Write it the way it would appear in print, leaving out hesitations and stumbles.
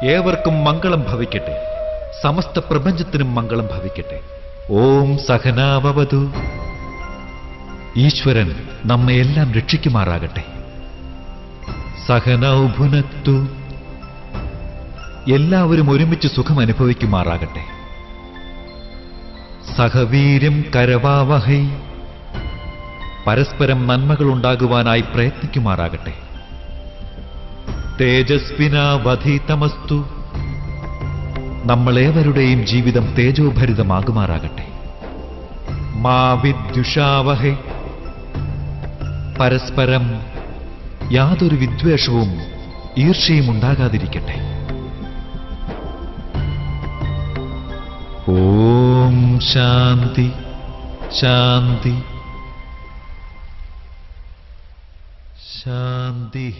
ഏവർക്കും മംഗളം ഭവിക്കട്ടെ. സമസ്ത പ്രപഞ്ചത്തിനും മംഗളം ഭവിക്കട്ടെ. ഓം സഹനാവവതു. ഈശ്വരൻ നമ്മയെല്ലാം രക്ഷിക്കുമാറാകട്ടെ. സഹനൗ ഭുനക്തു. എല്ലാവരും ഒരുമിച്ച് സുഖം അനുഭവിക്കുമാറാകട്ടെ. സഹവീര്യം കരവാവഹൈ. പരസ്പരം നന്മകൾ ഉണ്ടാകുവാനായി പ്രയത്നിക്കുമാറാകട്ടെ. തേജസ്വിനാവധീതമസ്തു. നമ്മളേവരുടെയും ജീവിതം തേജോഭരിതമാകുമാറാകട്ടെ. മാ വിദ്യുഷാവഹൈ. പരസ്പരം യാതൊരു വിദ്വേഷവും ഈർഷ്യയും ഉണ്ടാകാതിരിക്കട്ടെ. ഓം ശാന്തി ശാന്തി ശാന്തി.